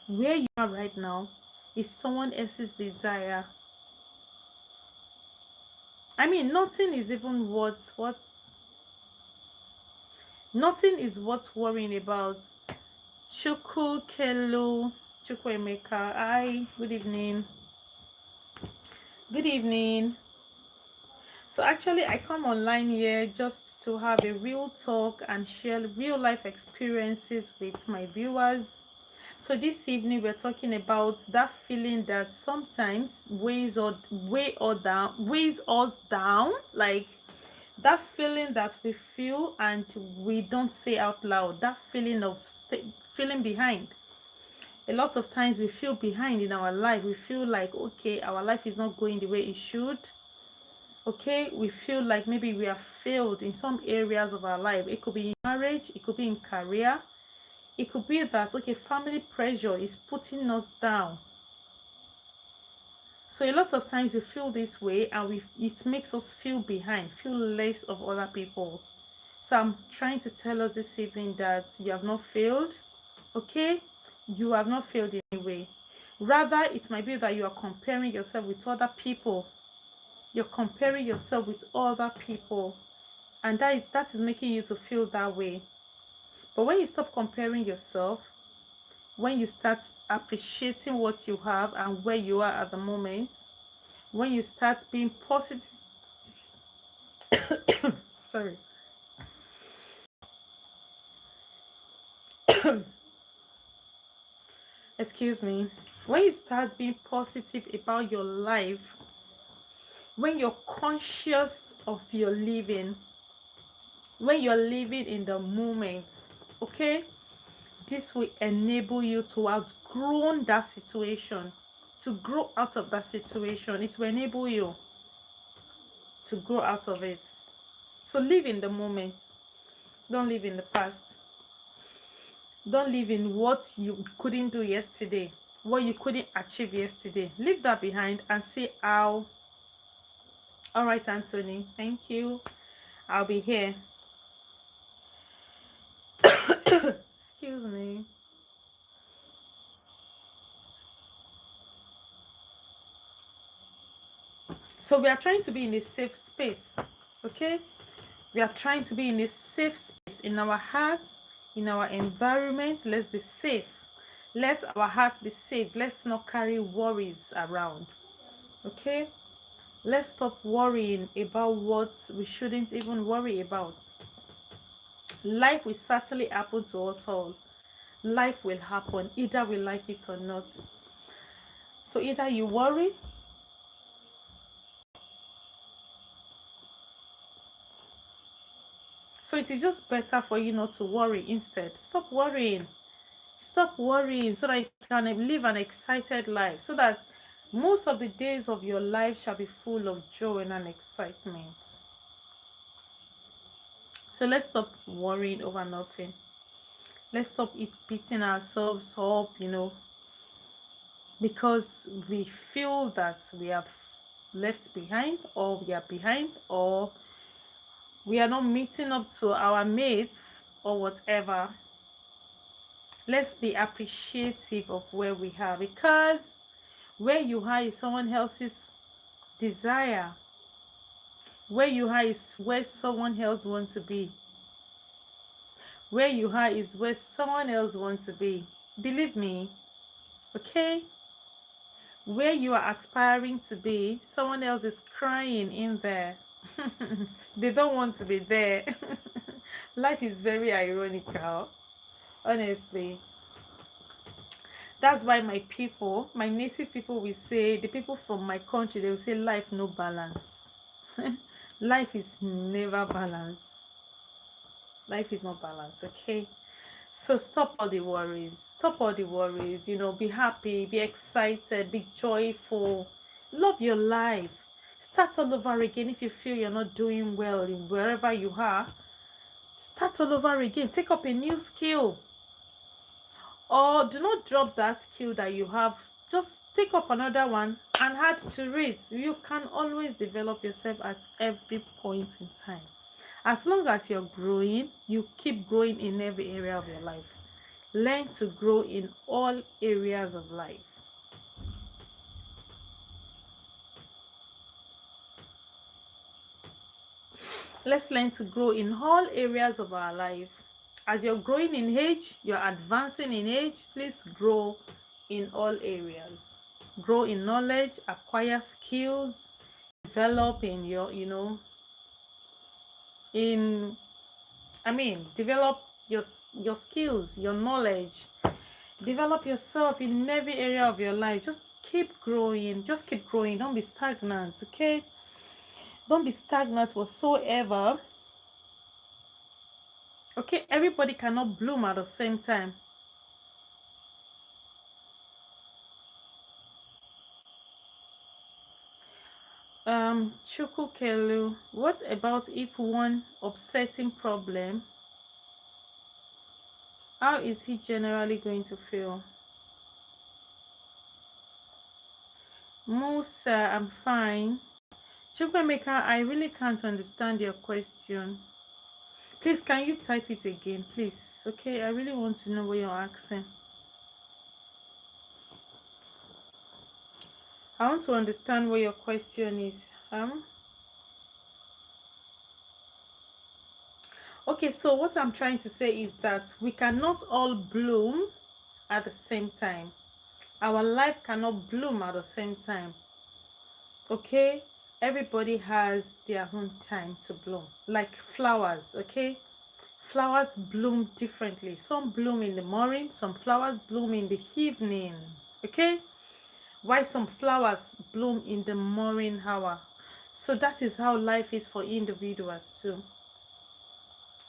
Where you are right now is someone else's desire. I mean, nothing is even what nothing is worth worrying about. Chuku Kelu Chukwemeka. Hi, good evening. Good evening. So actually I come online here just to have a real talk and share real life experiences with my viewers. So this evening we're talking about that feeling that sometimes weighs us down, like that feeling that we feel and we don't say out loud, that feeling of feeling behind. A lot of times we feel behind in our life. We feel like, okay, our life is not going the way it should. Okay, we feel like maybe we have failed in some areas of our life. It could be in marriage, it could be in career, it could be that, okay, family pressure is putting us down. So a lot of times we feel this way and it makes us feel behind, feel less of other people. So I'm trying to tell us this evening that you have not failed. Okay, you have not failed in any way. Rather, it might be that you are comparing yourself with other people. You're comparing yourself with other people, and that is making you to feel that way. But when you stop comparing yourself, when you start appreciating what you have and where you are at the moment, when you start being positive sorry excuse me, when you start being positive about your life, when you're conscious of your living, when you're living in the moment, okay, this will enable you to outgrow that situation, to grow out of that situation. It will enable you to grow out of it. So live in the moment. Don't live in the past. Don't live in what you couldn't do yesterday, what you couldn't achieve yesterday. Leave that behind and see how. All right, Anthony, thank you. I'll be here. Excuse me. So we are trying to be in a safe space, okay? We are trying to be in a safe space in our hearts, in our environment. Let's be safe. Let our heart be safe. Let's not carry worries around, okay? Let's stop worrying about what we shouldn't even worry about. Life will certainly happen to us all. Life will happen, either we like it or not. So either you worry, so it is just better for you not to worry. Instead, stop worrying. Stop worrying so that you can live an excited life, so that most of the days of your life shall be full of joy and excitement. So let's stop worrying over nothing. Let's stop beating ourselves up, because we feel that we have left behind, or we are behind, or we are not meeting up to our mates, or whatever. Let's be appreciative of where we are, because where you are is someone else's desire. Where you are is where someone else wants to be. Where you are is where someone else wants to be. Believe me, okay? Where you are aspiring to be, someone else is crying in there. They don't want to be there. Life is very ironical, honestly. That's why my people, my native people, will say, the people from my country, they will say life no balance. Life is never balanced. Life is not balanced, okay? So stop all the worries. Stop all the worries. Be happy, be excited, be joyful. Love your life. Start all over again. If you feel you're not doing well in wherever you are, start all over again. Take up a new skill. Or do not drop that skill that you have. Just take up another one and add to it. You can always develop yourself at every point in time. As long as you're growing, you keep growing in every area of your life. Learn to grow in all areas of life. Let's learn to grow in all areas of our life. As you're growing in age, you're advancing in age, please grow in all areas. Grow in knowledge, acquire skills, develop in in develop your skills, your knowledge. Develop yourself in every area of your life. Just keep growing. Just keep growing. Don't be stagnant, okay? Don't be stagnant whatsoever. Okay, everybody cannot bloom at the same time. Chukukelu, what about if one upsetting problem? How is he generally going to feel? Musa, I'm fine. Chukwemeka, I really can't understand your question. Please, can you type it again, please? Okay, I really want to know what you're asking. I want to understand what your question is. Okay, so what I'm trying to say is that we cannot all bloom at the same time. Our life cannot bloom at the same time. Okay, everybody has their own time to bloom, like flowers. Okay, flowers bloom differently. Some bloom in the morning, some flowers bloom in the evening. Okay, why some flowers bloom in the morning hour. So that is how life is for individuals too.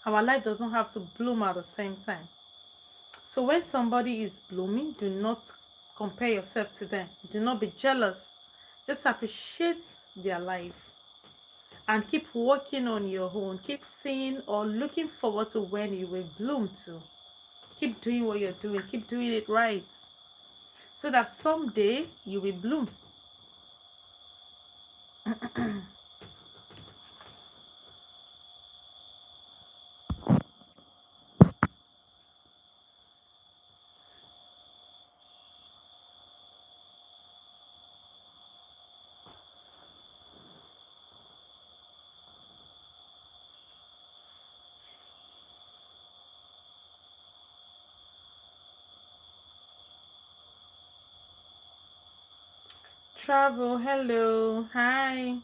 Our life doesn't have to bloom at the same time. So when somebody is blooming, do not compare yourself to them. Do not be jealous. Just appreciate their life and keep working on your own. Keep seeing or looking forward to when you will bloom too. Keep doing what you're doing. Keep doing it right, so that someday you will bloom. Travel, hello, hi.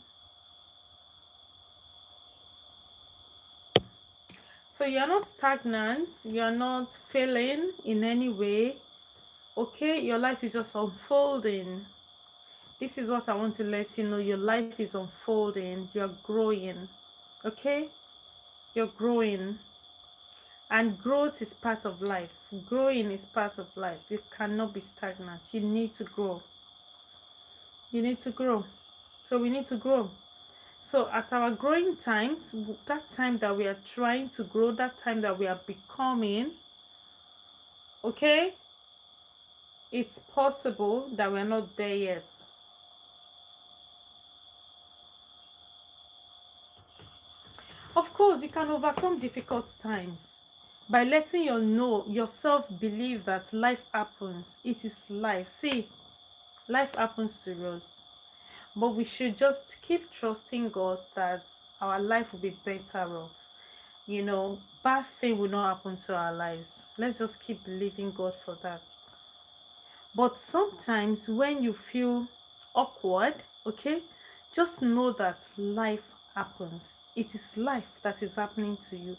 So you're not stagnant, you're not failing in any way. Okay, your life is just unfolding. This is what I want to let you know. Your life is unfolding, you're growing. Okay, you're growing, and growth is part of life. Growing is part of life. You cannot be stagnant. You need to grow. You need to grow. So we need to grow. So at our growing times, that time that we are trying to grow, that time that we are becoming, okay, it's possible that we're not there yet. Of course, you can overcome difficult times by letting yourself believe that life happens. It is life. See, life happens to us, but we should just keep trusting God that our life will be better off. Bad thing will not happen to our lives. Let's just keep believing God for that. But sometimes when you feel awkward, okay, just know that life happens. It is life that is happening to you.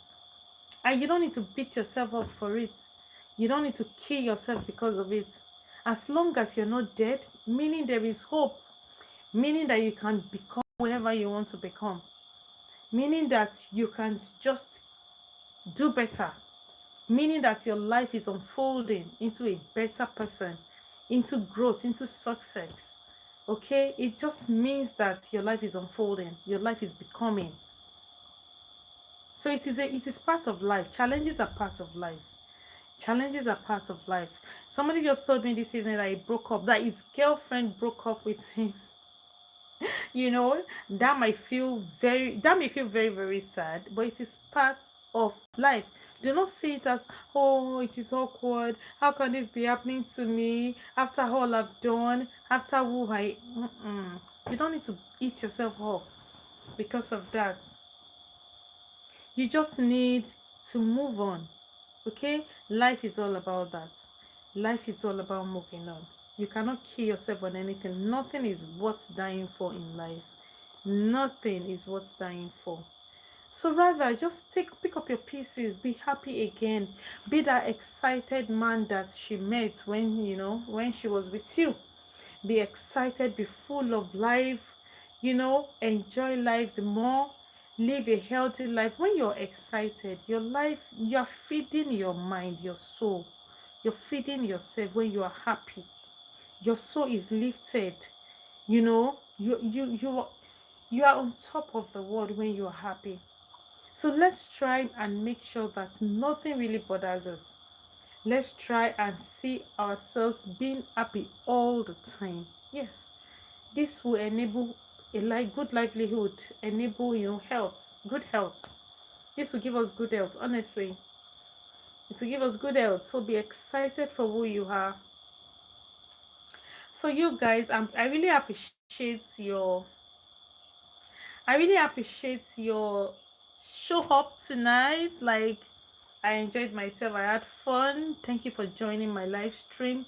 And you don't need to beat yourself up for it. You don't need to kill yourself because of it. As long as you're not dead, meaning there is hope, meaning that you can become whoever you want to become. meaning that you can just do better, meaning that your life is unfolding into a better person, into growth, into success. Okay, it just means that your life is unfolding, your life is becoming. So it is part of life. Challenges are part of life. Challenges are part of life. Somebody just told me this evening that he broke up, that his girlfriend broke up with him. You know, that may feel very, very sad, but it is part of life. Do not see it as, oh, it is awkward. How can this be happening to me after all I've done, after who I. Mm-mm. You don't need to eat yourself up because of that. You just need to move on. Okay, life is all about that. Life is all about moving on. You cannot kill yourself on anything. Nothing is worth dying for in life. Nothing is worth dying for. So rather, just pick up your pieces, be happy again, be that excited man that she met when she was with you. Be excited, be full of life, enjoy life the more, live a healthy life. When you're excited, your life, you're feeding your mind, your soul, you're feeding yourself. When you are happy, your soul is lifted. You are on top of the world when you are happy. So let's try and make sure that nothing really bothers us. Let's try and see ourselves being happy all the time. Yes, this will enable good livelihood, enable health, good health. This will give us good health. Honestly, it will give us good health. So be excited for who you are. So you guys, I really appreciate your show up tonight. Like, I enjoyed myself. I had fun. Thank you for joining my live stream.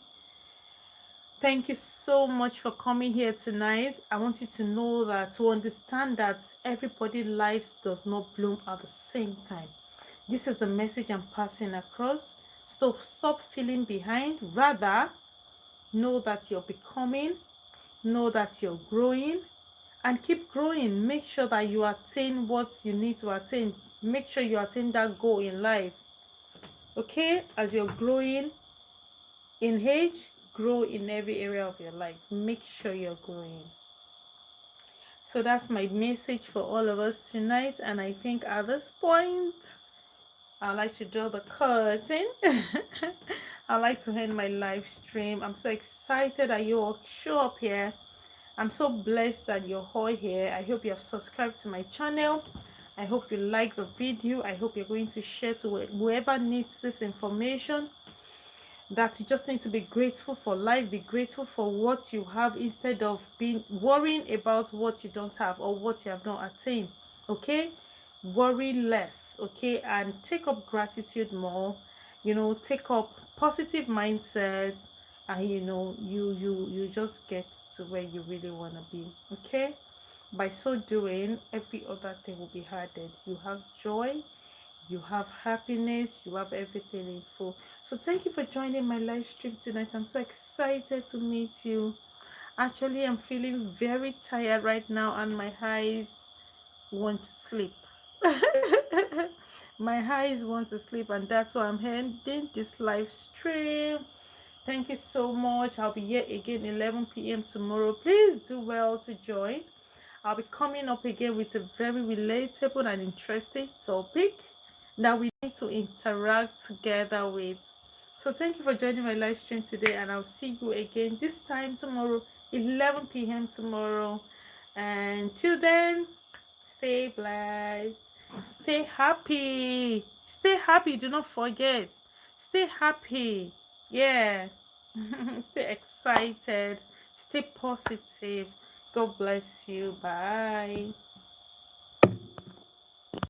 Thank you so much for coming here tonight. I want you to know that, to understand that everybody's lives does not bloom at the same time. This is the message I'm passing across. Stop feeling behind. Rather, know that you're becoming, know that you're growing, and keep growing. Make sure that you attain what you need to attain. Make sure you attain that goal in life. Okay, as you're growing in age, grow in every area of your life. Make sure you're growing. So that's my message for all of us tonight. And I think at this point, I'd like to draw the curtain. I'd like to end my live stream. I'm so excited that you all show up here. I'm so blessed that you're all here. I hope you have subscribed to my channel. I hope you like the video. I hope you're going to share to whoever needs this information. That you just need to be grateful for life. Be grateful for what you have instead of being worrying about what you don't have or what you have not attained. Okay, worry less. Okay, and take up gratitude more. Take up positive mindset, and you just get to where you really want to be. Okay, by so doing, every other thing will be added. You have joy, you have happiness, you have everything in full. So thank you for joining my live stream tonight. I'm so excited to meet you. Actually, I'm feeling very tired right now, and my eyes want to sleep. My eyes want to sleep, and that's why I'm ending this live stream. Thank you so much. I'll be here again 11 p.m. tomorrow. Please do well to join. I'll be coming up again with a very relatable and interesting topic that we need to interact together with. So thank you for joining my live stream today, and I'll see you again this time tomorrow, 11 p.m. tomorrow. And till then, stay blessed, stay happy, stay happy. Do not forget, stay happy. Yeah. Stay excited, stay positive. God bless you. Bye.